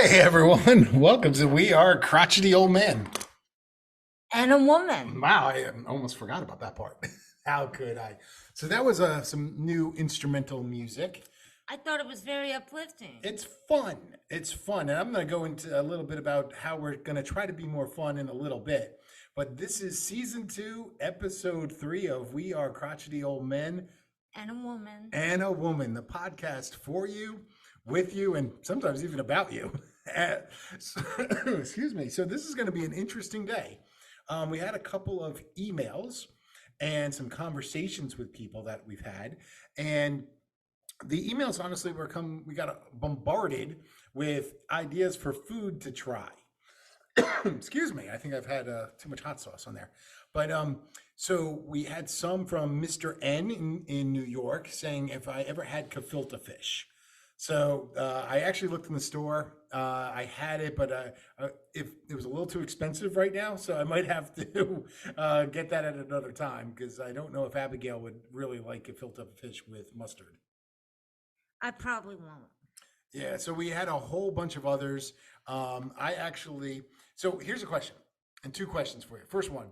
Hey everyone, welcome to We Are Crotchety Old Men. And a woman. Wow, I almost forgot about that part. How could I? So that was some new instrumental music. I thought it was very uplifting. It's fun. It's fun. And I'm going to go into a little bit about how we're going to try to be more fun in a little bit. But this is season 2, episode 3 of We Are Crotchety Old Men. And a woman. And a woman, the podcast for you, with you, and sometimes even about you. Excuse me. So this is going to be an interesting day. We had a couple of emails and some conversations with people that we've had, and the emails honestly we got bombarded with ideas for food to try. Excuse me, I think I've had too much hot sauce on there. But so we had some from Mr. N in New York saying if I ever had gefilte fish. So I actually looked in the store. I had it, but if it was a little too expensive right now, so I might have to get that at another time because I don't know if Abigail would really like gefilte fish with mustard. I probably won't. Yeah, so we had a whole bunch of others. So here's a question, and two questions for you. First one,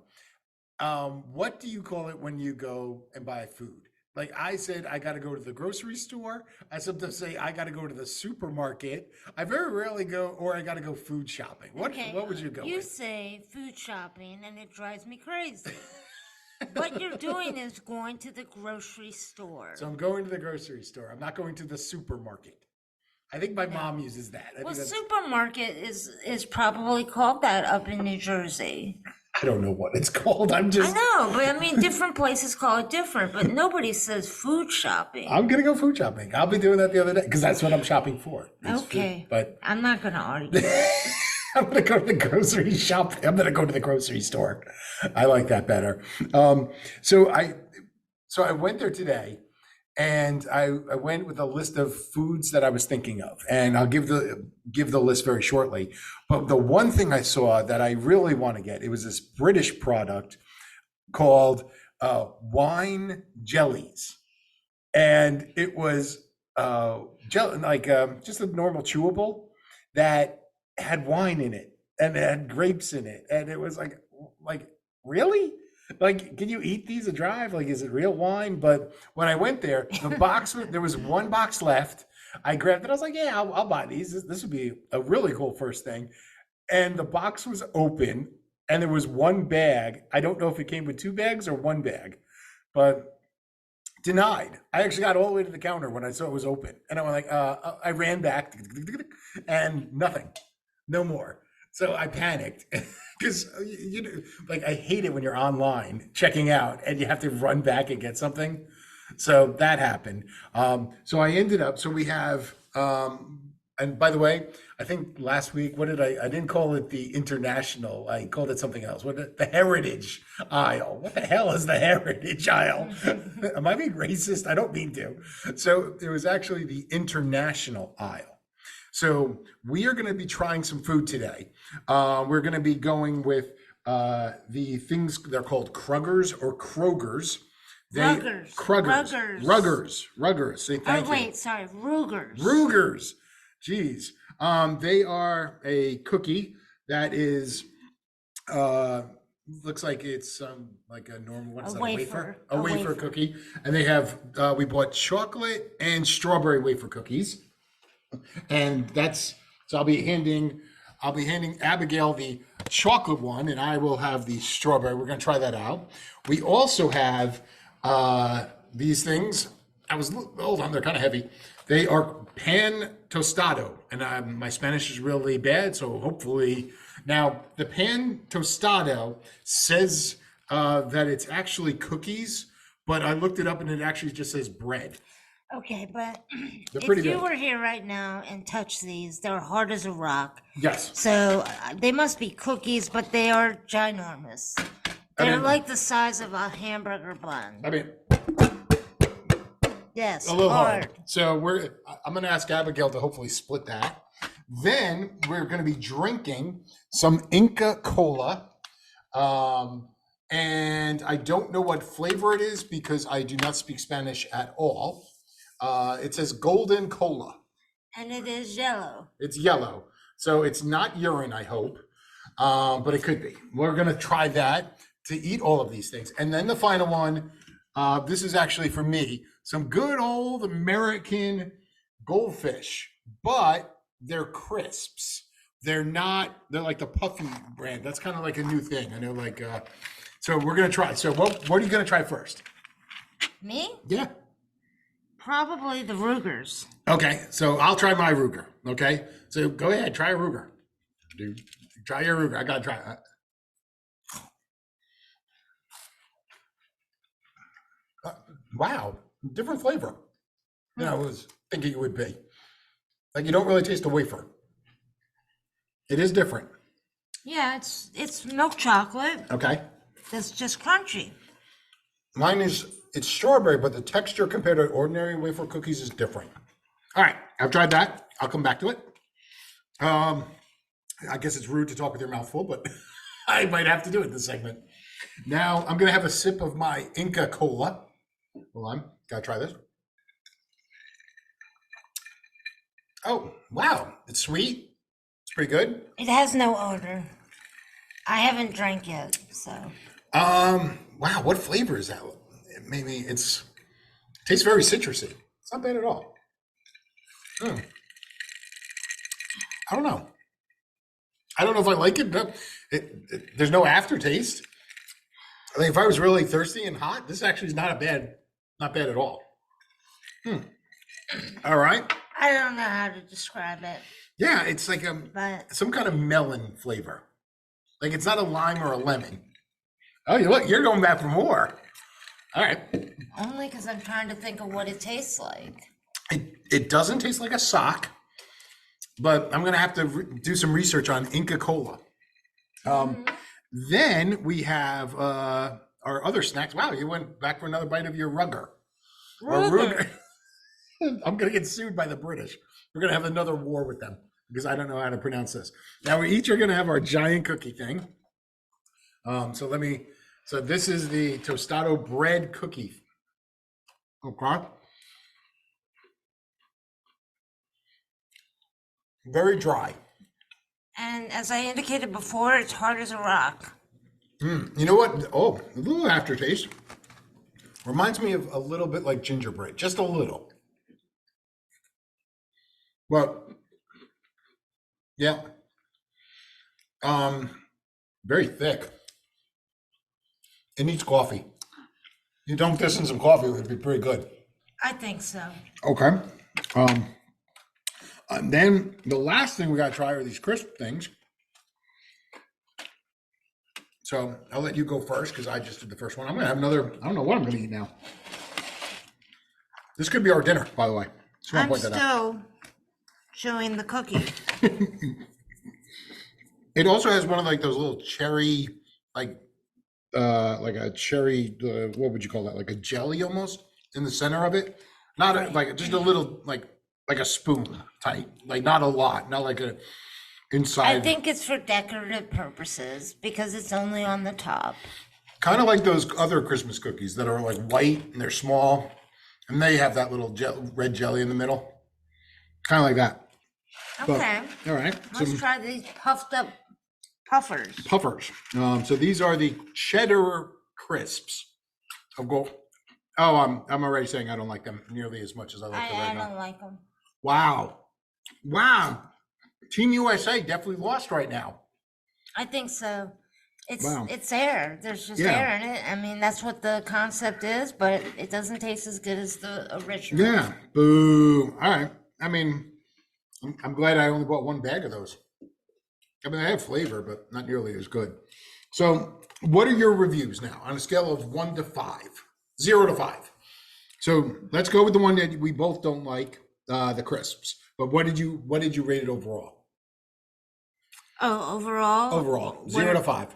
what do you call it when you go and buy food? Like I said, I got to go to the grocery store. I sometimes say I got to go to the supermarket. I very rarely go, or I got to go food shopping. What would you go You with? say food shopping, and it drives me crazy. What you're doing is going to the grocery store. So I'm going to the grocery store. I'm not going to the supermarket. I think my mom uses that. Well, supermarket is probably called that up in New Jersey. I don't know what it's called. I know, but I mean, different places call it different, but nobody says food shopping. I'm going to go food shopping. I'll be doing that the other day because that's what I'm shopping for. Okay. Food, but I'm not going to argue. I'm going to go to the grocery shop. I'm going to go to the grocery store. I like that better. So I went there today, and I went with a list of foods that I was thinking of, and I'll give the list very shortly. But the one thing I saw that I really want to get, it was this British product called wine jellies, and it was just a normal chewable that had wine in it and it had grapes in it, and it was like really? Like, can you eat these and drive? Like, is it real wine? But when I went there, there was one box left. I grabbed it. I was like, yeah, I'll buy these. This would be a really cool first thing. And the box was open, and there was one bag. I don't know if it came with two bags or one bag, but denied. I actually got all the way to the counter when I saw it was open, and I went like, I ran back, and nothing, no more. So I panicked because like I hate it when you're online checking out and you have to run back and get something. So that happened. So I ended up. So we have. And by the way, I think last week, I didn't call it the international. I called it something else. The heritage aisle? What the hell is the heritage aisle? Am I being racist? I don't mean to. So it was actually the international aisle. So we are going to be trying some food today. We're going to be going with the things, they're called Kruggers or Krogers. Ruggers. Say thank you. Wait, sorry, Rugers. Rugers. Geez. They are a cookie that is, looks like it's like a normal, what's that, wafer? A wafer cookie. And they have, we bought chocolate and strawberry wafer cookies. And so I'll be handing Abigail the chocolate one, and I will have the strawberry. We're going to try that out. We also have these things. Hold on, they're kind of heavy. They are Pan Tostado, and my Spanish is really bad, so hopefully. Now, the Pan Tostado says that it's actually cookies, but I looked it up and it actually just says bread. Okay, but if you were here right now and touch these, they're hard as a rock. Yes. So they must be cookies, but they are ginormous. They're like the size of a hamburger bun. I mean, yes, a little hard. So I'm going to ask Abigail to hopefully split that. Then we're going to be drinking some Inca Cola. And I don't know what flavor it is because I do not speak Spanish at all. It says golden cola. And it is yellow. It's yellow. So it's not urine, I hope, but it could be. We're gonna try that to eat all of these things. And then the final one, this is actually for me, some good old American Goldfish, but they're crisps. They're not, they're like the puffy brand. That's kind of like a new thing. I know, like, so we're gonna try. So what are you gonna try first? Me? Yeah. Probably the Rugers. Okay, so I'll try my Ruger. Okay, so go ahead, try a Ruger. Dude, try your Ruger. I gotta try it. Wow, different flavor than I was thinking it would be. Like you don't really taste the wafer. It is different. Yeah, it's milk chocolate. Okay, That's just crunchy. mine is it's strawberry, but the texture compared to ordinary wafer cookies is different. All right, I've tried that. I'll come back to it. I guess it's rude to talk with your mouth full, but I might have to do it this segment. Now I'm gonna have a sip of my Inca Cola. Hold on, gotta try this. Oh, wow, it's sweet. It's pretty good. It has no odor. I haven't drank yet, so. Wow, what flavor is that? Maybe it tastes very citrusy. It's not bad at all. I don't know. I don't know if I like it. But there's no aftertaste. I think if I was really thirsty and hot, this actually is not bad at all. All right. I don't know how to describe it, Yeah, it's like but some kind of melon flavor. Like it's not a lime or a lemon. Oh, you look, you're going back for more. All right. only because I'm trying to think of what it tastes like. It doesn't taste like a sock, but I'm gonna have to do some research on Inca Cola. Then we have our other snacks. Wow, you went back for another bite of your Rugger. Or Ruger. I'm gonna get sued by the British. We're gonna have another war with them because I don't know how to pronounce this. Now we each are gonna have our giant cookie thing. So this is the tostado bread cookie. Okay. Very dry. And as I indicated before, it's hard as a rock. You know what? Oh, a little aftertaste. Reminds me of a little bit like gingerbread, just a little. Well, yeah. Very thick. It needs coffee. You dunk this in some coffee, it would be pretty good. I think so. Okay. And then the last thing we gotta try are these crisp things. So I'll let you go first because I just did the first one. I'm gonna have another. I don't know what I'm gonna eat now. This could be our dinner, by the way. Just wanna I'm point that out. still chewing the cookie. It also has one of like those little cherry, like a cherry. What would you call that? Like a jelly almost in the center of it. Not like just a little like a spoon type. Like not a lot. Not like a inside. I think it's for decorative purposes because it's only on the top. Kind of like those other Christmas cookies that are like white and they're small, and they have that little red jelly in the middle. Kind of like that. Okay. But, all right. Let's try these puffed up puffers. Puffers. So these are the cheddar crisps of Gold. Oh, I'm already saying I don't like them nearly as much as I like the I red. don't like them. Wow. Team USA definitely lost right now. I think so. Wow. It's air. There's just Yeah. air in it. I mean, that's what the concept is, but it doesn't taste as good as the original. Yeah. Boo. All right. I mean, I'm glad I only bought one bag of those. I mean, they have flavor, but not nearly as good. So, what are your reviews now on a scale of 1 to 5? 0 to 5. So let's go with the one that we both don't like, the crisps. But what did you rate it overall? Oh, overall? Overall, 0 to 5.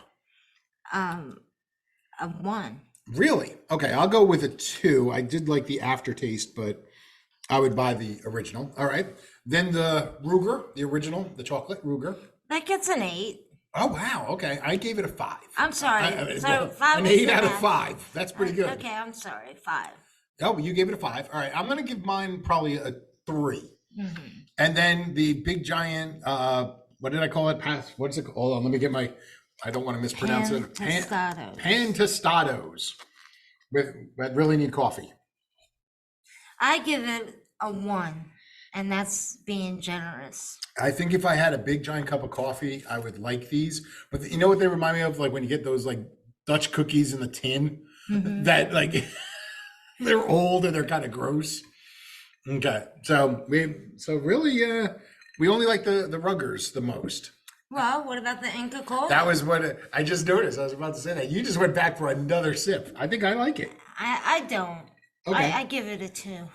A 1. Really? Okay, I'll go with a 2. I did like the aftertaste, but I would buy the original. All right. Then the Ruger, the original, the chocolate Ruger. That gets an 8. Oh, wow. Okay. I gave it a 5. I'm sorry. So 5 an is 8 the out of best. 5. That's pretty good. Okay, I'm sorry. 5. Oh, you gave it a 5. All right. I'm going to give mine probably a 3. And then the big giant what did I call it? What's it called? Hold on, let me get my, I don't want to mispronounce it. Tostados. Pan Tostados. That really need coffee. I give it a 1, and that's being generous. I think if I had a big giant cup of coffee, I would like these. But you know what they remind me of? Like when you get those like Dutch cookies in the tin that like they're old and they're kind of gross. Okay, so really, we only like the Ruggers the most. Well, what about the Inca Cola? That was what I just noticed. I was about to say that. You just went back for another sip. I think I like it. I don't. Okay. I give it a 2.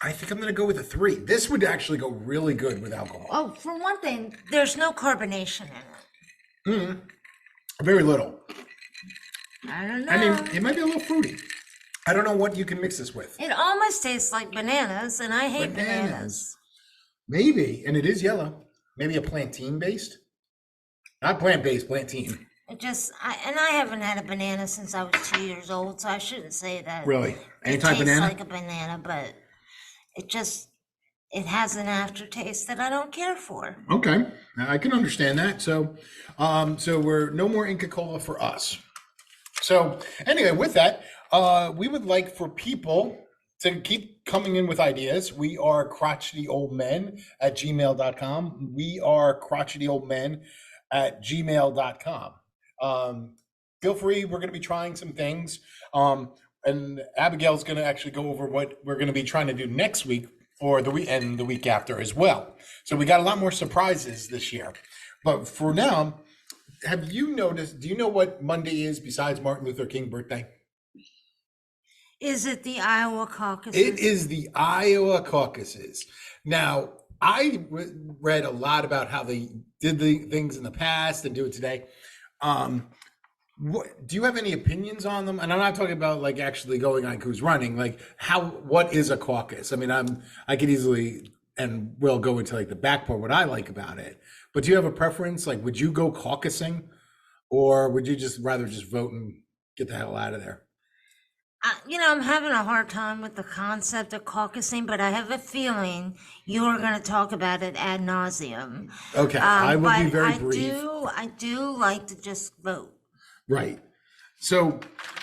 I think I'm going to go with a 3. This would actually go really good with alcohol. Oh, for one thing, there's no carbonation in it. Very little. I don't know. I mean, it might be a little fruity. I don't know what you can mix this with. It almost tastes like bananas, and I hate bananas. Maybe, and it is yellow. Maybe a plantain based? Not plant based, plantain. I haven't had a banana since I was 2 years old, so I shouldn't say that. Really? Anti-banana? It tastes like a banana, but it has an aftertaste that I don't care for. Okay, I can understand that. So, we're no more Inca Cola for us. So anyway, with that, we would like for people to keep coming in with ideas. We are crotchetyoldmen@gmail.com. We are crotchetyoldmen@gmail.com. Feel free. We're going to be trying some things. And Abigail's going to actually go over what we're going to be trying to do next week or the week after as well. So we got a lot more surprises this year. But for now, have you noticed, do you know what Monday is besides Martin Luther King birthday? Is it the Iowa caucuses? It is the Iowa caucuses. Now, I read a lot about how they did the things in the past and do it today. Do you have any opinions on them? And I'm not talking about like actually going on who's running. Like, what is a caucus? I mean, I could easily and will go into like the back part what I like about it. But do you have a preference? Like, would you go caucusing, or would you just rather just vote and get the hell out of there? I'm having a hard time with the concept of caucusing, but I have a feeling you're going to talk about it ad nauseum. Okay, I will be very brief. I do like to just vote. Right. So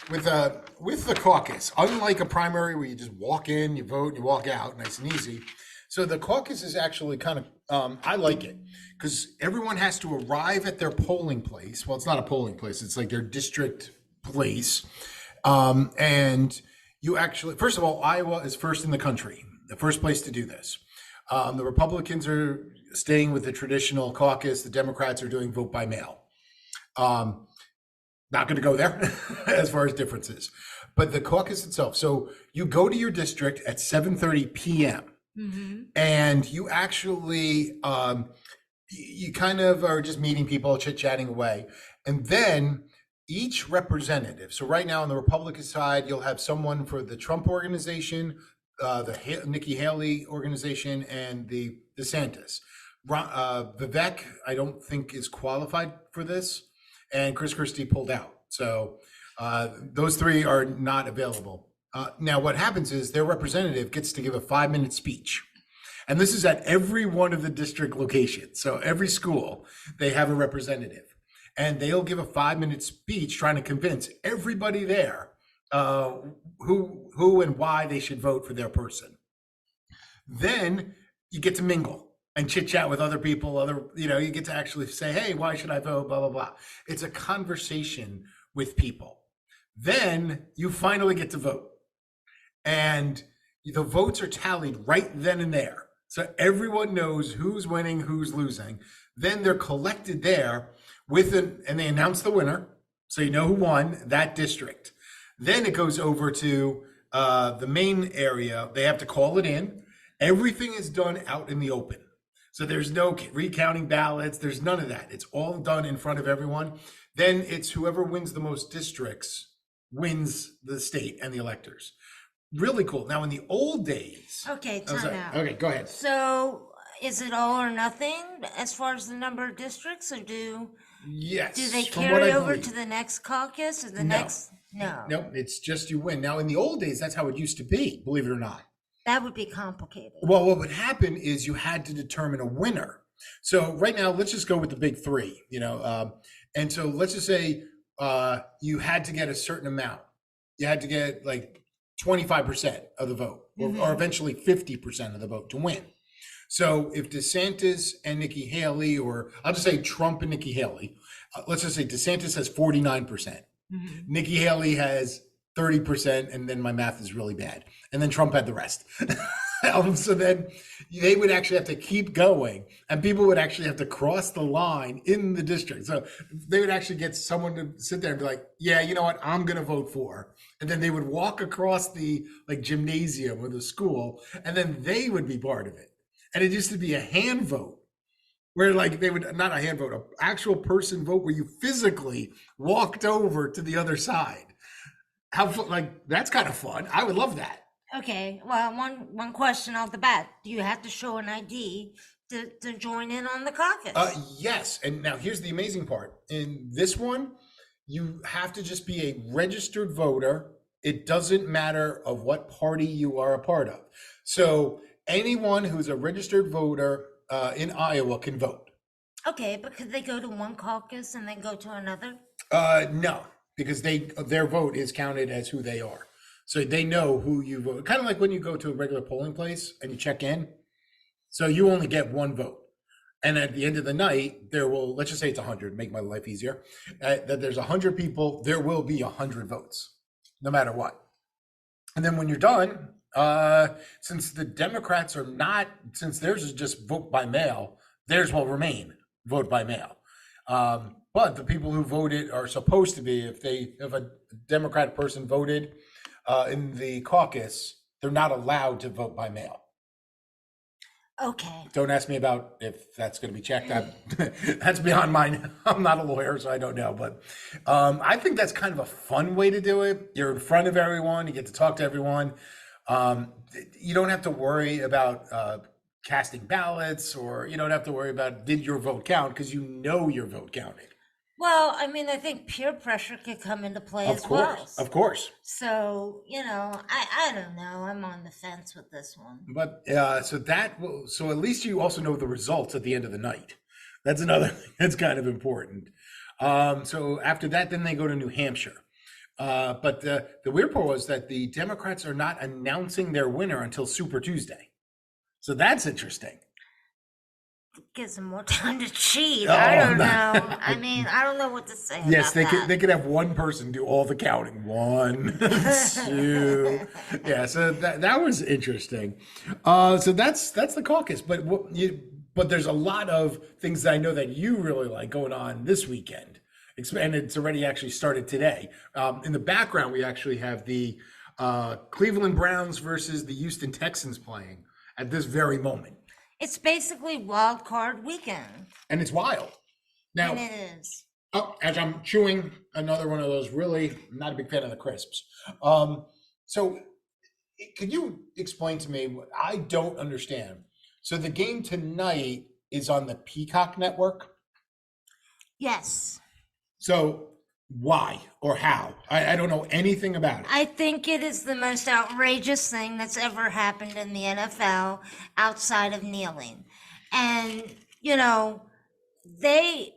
with the caucus, unlike a primary where you just walk in, you vote, and you walk out, nice and easy. So the caucus is actually kind of, I like it because everyone has to arrive at their polling place. Well, it's not a polling place. It's like their district place. And you actually, first of all, Iowa is first in the country, the first place to do this. The Republicans are staying with the traditional caucus. The Democrats are doing vote by mail. Not going to go there as far as differences, but the caucus itself. So you go to your district at 7:30 p.m. And you actually, you kind of are just meeting people, chit-chatting away. And then each representative, so right now on the Republican side, you'll have someone for the Trump organization, the Nikki Haley organization, and the DeSantis. Vivek, I don't think is qualified for this, and Chris Christie pulled out. So those three are not available. Now, what happens is their representative gets to give a 5-minute speech. And this is at every one of the district locations. So every school, they have a representative. And they'll give a 5-minute speech trying to convince everybody there who and why they should vote for their person. Then you get to mingle and chit chat with other people, you get to actually say, hey, why should I vote, blah, blah, blah. It's a conversation with people. Then you finally get to vote. And the votes are tallied right then and there. So everyone knows who's winning, who's losing. Then they're collected there and they announce the winner. So you know who won that district. Then it goes over to the main area. They have to call it in. Everything is done out in the open. So there's no recounting ballots. There's none of that. It's all done in front of everyone. Then it's whoever wins the most districts wins the state and the electors. Really cool. Now, in the old days. Okay, time out. Okay, go ahead. So is it all or nothing as far as the number of districts, or yes, do they carry over to the next caucus or the next? No. No, it's just you win. Now, in the old days, that's how it used to be, believe it or not. That would be complicated. Well, what would happen is you had to determine a winner. So right now, let's just go with the big three, and so let's just say you had to get a certain amount. You had to get like 25% of the vote, or eventually 50% of the vote to win. So if DeSantis and Nikki Haley, or I'll just say Trump and Nikki Haley, let's just say DeSantis has 49%, Nikki Haley has 30%, and then my math is really bad, and then Trump had the rest. So then they would actually have to keep going, and people would actually have to cross the line in the district. So they would actually get someone to sit there and be like, yeah, you know what, I'm going to vote for. And then they would walk across the gymnasium or the school, and then they would be part of it. And it used to be a hand vote where they would, not a hand vote, an actual person vote where you physically walked over to the other side. That's kind of fun. I would love that. Okay, well, one question off the bat. Do you have to show an ID to join in on the caucus? Yes. And now here's the amazing part. In this one, you have to just be a registered voter. It doesn't matter of what party you are a part of. So anyone who's a registered voter in Iowa can vote. Okay, but could they go to one caucus and then go to another? No, because their vote is counted as who they are. So they know who you vote. Kind of like when you go to a regular polling place and you check in. So you only get one vote. And at the end of the night, let's just say it's 100, make my life easier. That there's 100 people, there will be 100 votes, no matter what. And then when you're done, since the Democrats since theirs is just vote by mail, theirs will remain vote by mail. But the people who voted are supposed to be, if a Democrat person voted in the caucus, they're not allowed to vote by mail. Okay. Don't ask me about if that's going to be checked. That's beyond mine. I'm not a lawyer, so I don't know. But I think that's kind of a fun way to do it. You're in front of everyone. You get to talk to everyone. You don't have to worry about casting ballots, or you don't have to worry about did your vote count, because you know your vote counted. Well, I mean, I think peer pressure could come into play as well. Of course. So, I don't know. I'm on the fence with this one. But so at least you also know the results at the end of the night. That's another thing that's kind of important. So after that, then they go to New Hampshire. But the weird part was that the Democrats are not announcing their winner until Super Tuesday. So that's interesting. Gives them more time to cheat. I don't know. I mean, I don't know what to say. Yes, about they could have one person do all the counting. 1, 2. Yeah, so that was interesting. So that's the caucus. But there's a lot of things that I know that you really like going on this weekend. And it's already actually started today. In the background, we actually have the Cleveland Browns versus the Houston Texans playing at this very moment. It's basically wild card weekend. And it's wild. Now, and it is. Oh, as I'm chewing another one of those, really not a big fan of the crisps. So could you explain to me what I don't understand? So the game tonight is on the Peacock network? Yes. So why or how? I don't know anything about it. I think it is the most outrageous thing that's ever happened in the NFL outside of kneeling. And, the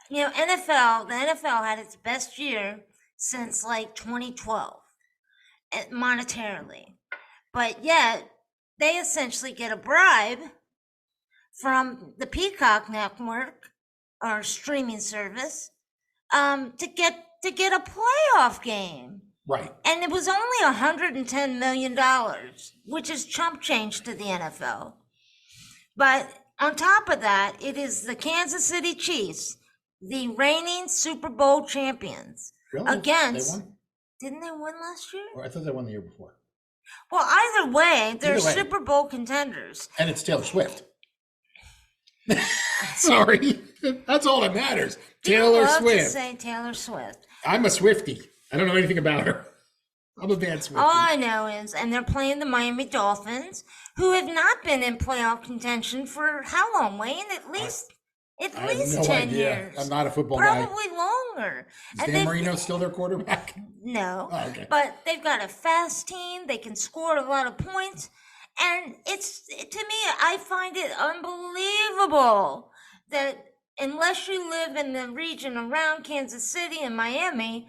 NFL had its best year since 2012 monetarily. But yet they essentially get a bribe from the Peacock network or streaming service to get a playoff game. Right. And it was only $110 million, which is chump change to the NFL. But on top of that, it is the Kansas City Chiefs, the reigning Super Bowl champions. Really? Against, they won? Didn't they win last year? Or I thought they won the year before. Well, either way, they're Super Bowl contenders. And it's Taylor Swift. Sorry, that's all that matters. Taylor Swift. To say Taylor Swift. I'm a Swiftie. I don't know anything about her. I'm a bad Swiftie. All I know is, and they're playing the Miami Dolphins, who have not been in playoff contention for how long, Wayne? At least 10 years. I'm not a football guy. Probably longer. Is Dan Marino still their quarterback? No. Oh, okay. But they've got a fast team. They can score a lot of points. And to me, I find it unbelievable that unless you live in the region around Kansas City and Miami,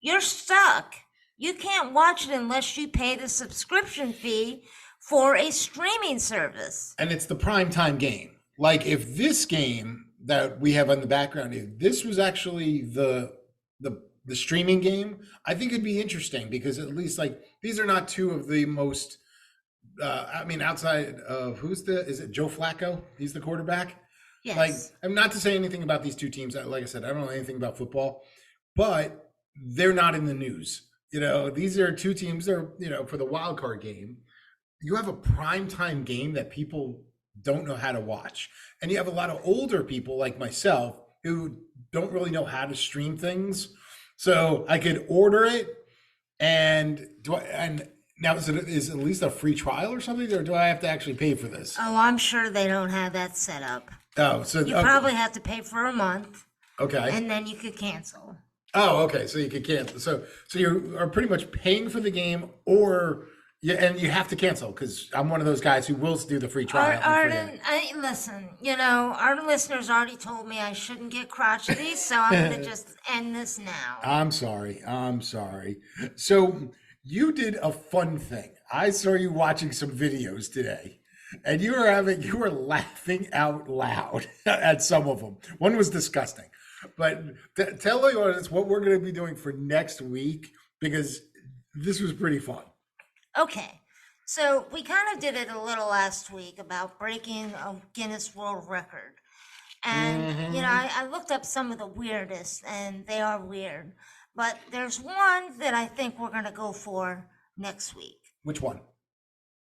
you're stuck. You can't watch it unless you pay the subscription fee for a streaming service. And it's the primetime game. Like if this game that we have on the background, if this was actually the streaming game, I think it'd be interesting because at least like these are not two of the most I mean, outside of is it Joe Flacco? He's the quarterback. Yes. Like, I'm not to say anything about these two teams. Like I said, I don't know anything about football, but they're not in the news. You know, these are two teams. They're, you know, for the wild card game. You have a primetime game that people don't know how to watch, and you have a lot of older people like myself who don't really know how to stream things. So I could order it, and now is it at least a free trial or something, or do I have to actually pay for this? Oh, I'm sure they don't have that set up. Oh, so you probably have to pay for a month. Okay. And then you could cancel. Oh, okay. So you could cancel. So you are pretty much paying for the game, or and you have to cancel because I'm one of those guys who will do the free trial. Arden, listen. You know, our listeners already told me I shouldn't get crotchety, so I'm going to just end this now. I'm sorry. So you did a fun thing. I saw you watching some videos today, and you were laughing out loud at some of them. One was disgusting. But tell the audience what we're going to be doing for next week, because this was pretty fun. Okay. So we kind of did it a little last week about breaking a Guinness World Record. And, you know, I looked up some of the weirdest, and they are weird. But there's one that I think we're going to go for next week. Which one?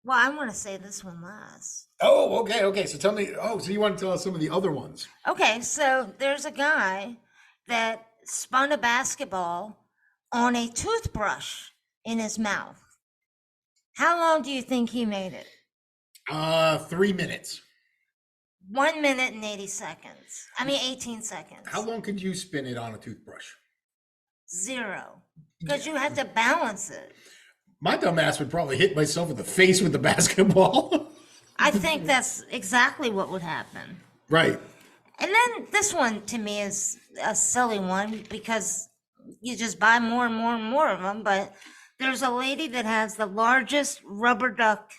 Well, I want to say this one last. Oh, okay. So tell me, so you want to tell us some of the other ones? Okay, so there's a guy that spun a basketball on a toothbrush in his mouth. How long do you think he made it? 3 minutes. 1 minute and 80 seconds. 18 seconds. How long could you spin it on a toothbrush? 0. Because you have to balance it. My dumb ass would probably hit myself in the face with the basketball. I think that's exactly what would happen. Right. And then this one to me is a silly one because you just buy more and more and more of them. But there's a lady that has the largest rubber duck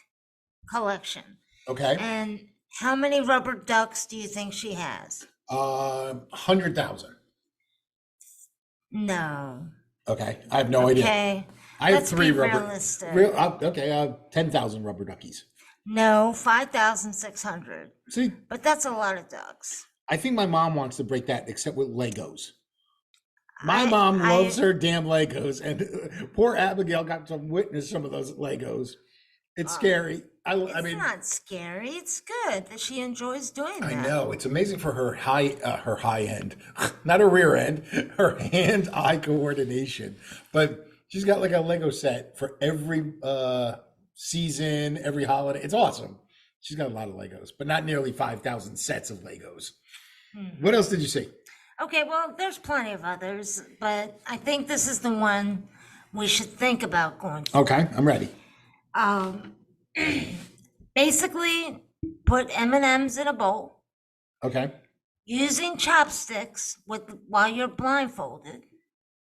collection. Okay. And how many rubber ducks do you think she has? 100,000. No. Okay. I have no idea. Okay. I have Let's 3 be rubber. realistic. 10,000 rubber duckies. No, 5,600. See, but that's a lot of ducks. I think my mom wants to break that, except with Legos. My mom loves her damn Legos, and poor Abigail got to witness some of those Legos. It's scary. I mean, it's not scary. It's good that she enjoys doing that. I know. It's amazing for her high end, not her rear end, her hand-eye coordination. But she's got like a Lego set for every season, every holiday. It's awesome. She's got a lot of Legos, but not nearly 5,000 sets of Legos. What else did you see? Okay, well, there's plenty of others, but I think this is the one we should think about going for. Okay, I'm ready. Basically, put M&Ms in a bowl. Okay. Using chopsticks while you're blindfolded.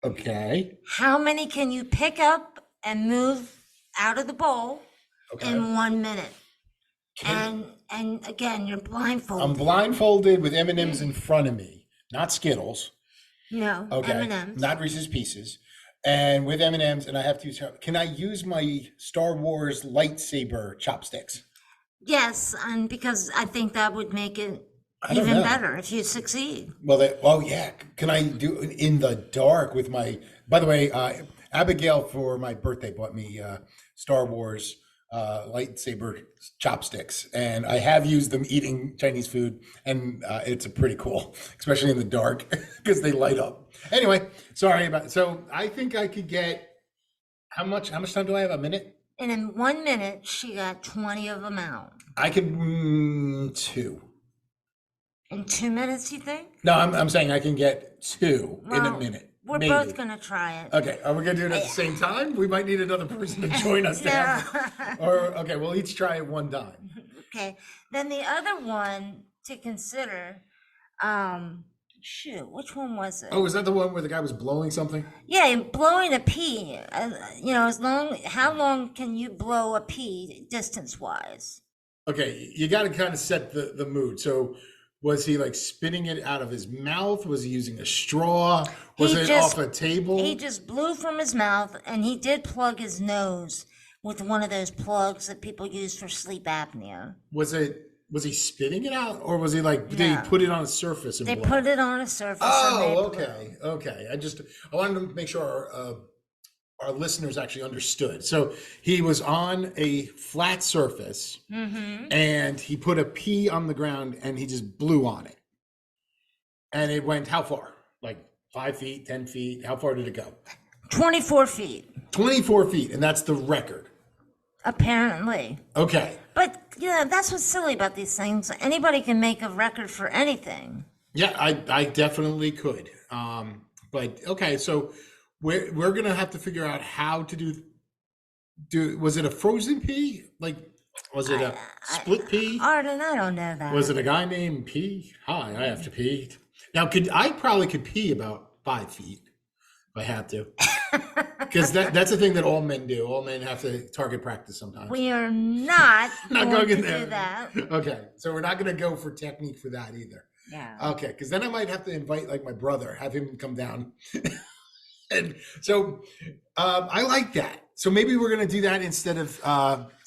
Okay. How many can you pick up and move out of the bowl in 1 minute? And again, you're blindfolded. I'm blindfolded with M&Ms in front of me, not Skittles. No, okay. M&Ms. Not Reese's Pieces. And with M&Ms, and I have to use, can I use my Star Wars lightsaber chopsticks? Yes, and because I think that would make it even better if you succeed. Well, yeah. Can I do it in the dark with my, by the way, Abigail for my birthday bought me Star Wars lightsaber chopsticks, and I have used them eating Chinese food, and it's pretty cool, especially in the dark because they light up. Anyway, sorry about it. So I think I could get how much time do I have? A minute? And in 1 minute, she got 20 of them out. I could 2. In 2 minutes, you think? No, I'm saying I can get 2 in a minute. We're Maybe. both gonna try it. Okay, are we gonna do it at the same time? We might need another person to join us there. Or, okay, we'll each try it one time. Okay, then the other one to consider, shoot, which one was it? Oh, is that the one where the guy was blowing something? Yeah, and blowing a pea. How long can you blow a pea distance-wise? Okay, you got to kind of set the mood. So, was he like spitting it out of his mouth? Was he using a straw? Was it off a table? He just blew from his mouth, and he did plug his nose with one of those plugs that people use for sleep apnea. Was he spitting it out, or was he like, did he put it on a surface and They blow? put it on a surface. Oh, okay. I wanted to make sure our listeners actually understood. So he was on a flat surface, and he put a pea on the ground, and he just blew on it. And it went how far? Like 5 feet, 10 feet? How far did it go? 24 feet. 24 feet, and that's the record. Apparently. Okay. But, that's what's silly about these things. Anybody can make a record for anything. Yeah, I definitely could. But okay, so we're gonna have to figure out how to do. Was it a frozen pea? Like, was it a split pea? Arden, I don't know that. Was it a guy named Pea? Hi, I have to pee. Now, I probably could pee about 5 feet if I had to, because that's a thing that all men do. All men have to target practice sometimes. We are not, going to in there. do that. Okay, so we're not going to go for technique for that either. Yeah. Okay, because then I might have to invite like my brother, have him come down. And so I like that. So maybe we're going to do that instead of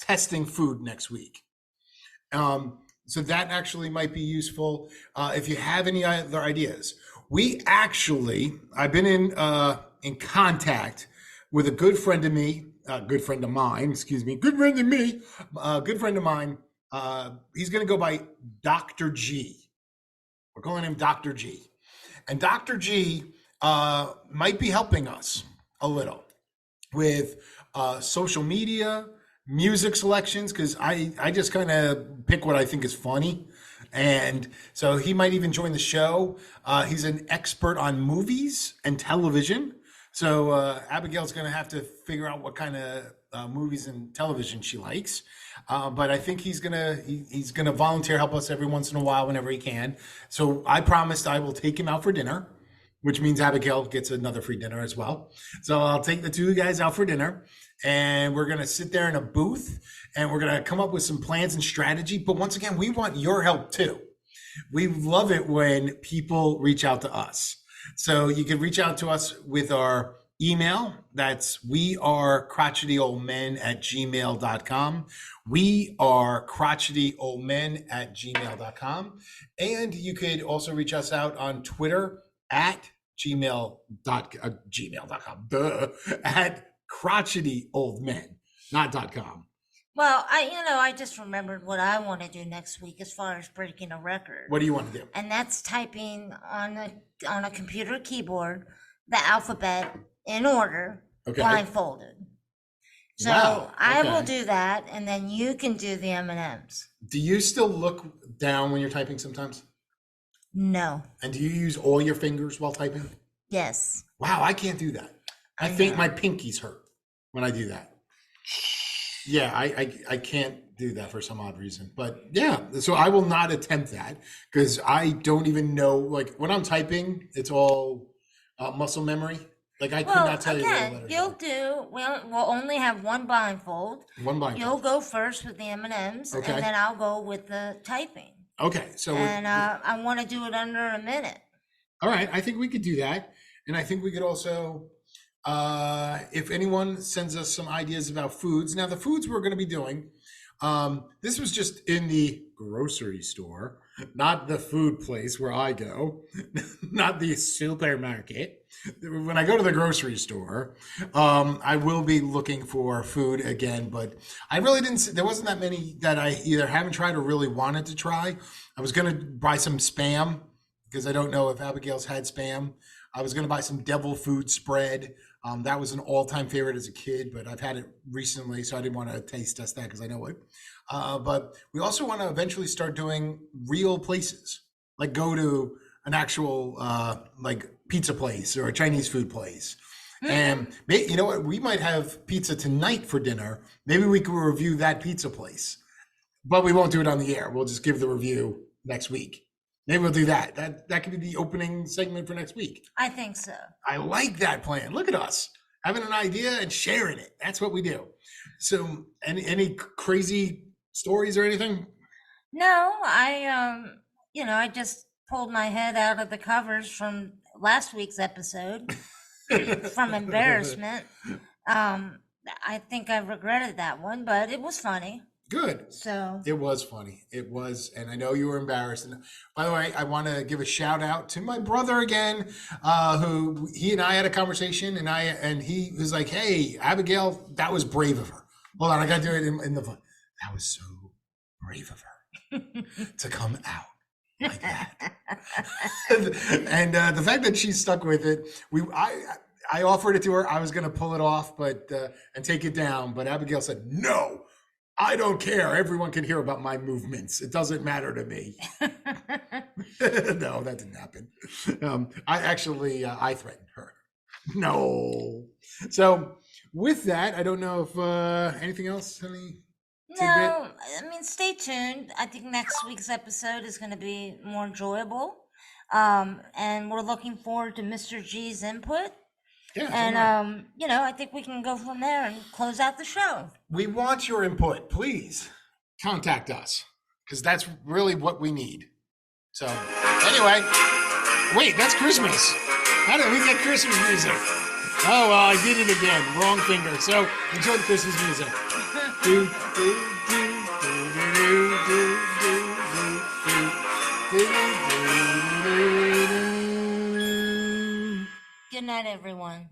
testing food next week. So that actually might be useful. If you have any other ideas, I've been in contact with a good friend of mine. He's going to go by Dr. G. We're calling him Dr. G. And Dr. G might be helping us a little with social media, music selections, because I just kind of pick what I think is funny. And so he might even join the show. He's an expert on movies and television. So Abigail's going to have to figure out what kind of movies and television she likes. But I think he's gonna volunteer, help us every once in a while whenever he can. So I promised I will take him out for dinner, which means Abigail gets another free dinner as well. So I'll take the two guys out for dinner, and we're gonna sit there in a booth, and we're gonna come up with some plans and strategy. But once again, we want your help too. We love it when people reach out to us. So you can reach out to us with our email. That's wearecrotchetyoldmen@gmail.com. We are crotchetyoldmen@gmail.com. And you could also reach us out on Twitter at gmail.com. At crotchetyoldmen, not .com. Well, I just remembered what I want to do next week as far as breaking a record. What do you want to do? And that's typing on a computer keyboard the alphabet in order, blindfolded. So Wow, I okay. will do that, and then you can do the M&Ms. Do you still look down when you're typing sometimes? No. And do you use all your fingers while typing? Yes. Wow, I can't do that. I think my pinkies hurt when I do that. Yeah, I can't do that for some odd reason. But yeah, so I will not attempt that because I don't even know, like when I'm typing, it's all muscle memory. Like I could not tell you the letters. We'll only have one blindfold. One blindfold. You'll go first with the M&Ms, Okay. and then I'll go with the typing. Okay, so And I want to do it under a minute. all right, I think we could do that. And I think we could also, if anyone sends us some ideas about foods. Now, the foods we're going to be doing, this was just in the grocery store, not the food place where I go, not the supermarket. When I go to the grocery store, I will be looking for food again, but I really there wasn't that many that I either haven't tried or really wanted to try. I was going to buy some Spam because I don't know if Abigail's had Spam. I was going to buy some devil food spread. That was an all-time favorite as a kid, but I've had it recently, so I didn't want to taste test that because I know it. But we also want to eventually start doing real places, like go to an actual like pizza place or a Chinese food place. And you know what? We might have pizza tonight for dinner. Maybe we could review that pizza place, but we won't do it on the air. We'll just give the review next week. Maybe we'll do that. That could be the opening segment for next week. I think so. I like that plan. Look at us having an idea and sharing it. That's what we do. So, any crazy stories or anything? No, I just pulled my head out of the covers from last week's episode from embarrassment. I think I regretted that one, but it was funny. Good. So it was funny. It was, and I know you were embarrassed. And by the way, I want to give a shout out to my brother again, who he and I had a conversation, and he was like, "Hey, Abigail, that was brave of her." Hold on, I got to do it in the. That was so brave of her to come out like that. And the fact that she stuck with it, I offered it to her. I was going to pull it off, but and take it down, but Abigail said no. I don't care. Everyone can hear about my movements. It doesn't matter to me. No, that didn't happen. I threatened her. No. So with that, I don't know if anything else, honey. No, I mean, stay tuned. I think next week's episode is going to be more enjoyable. And we're looking forward to Mr. G's input. Yeah, and I think we can go from there and close out the show. We want your input. Please contact us, because that's really what we need. So anyway, wait, that's Christmas. How did we get Christmas music? Oh, well, I did it again. Wrong finger. So enjoy the Christmas music. Do, do, do, do, do, do, do, do, do, do, do, do. Good night, everyone.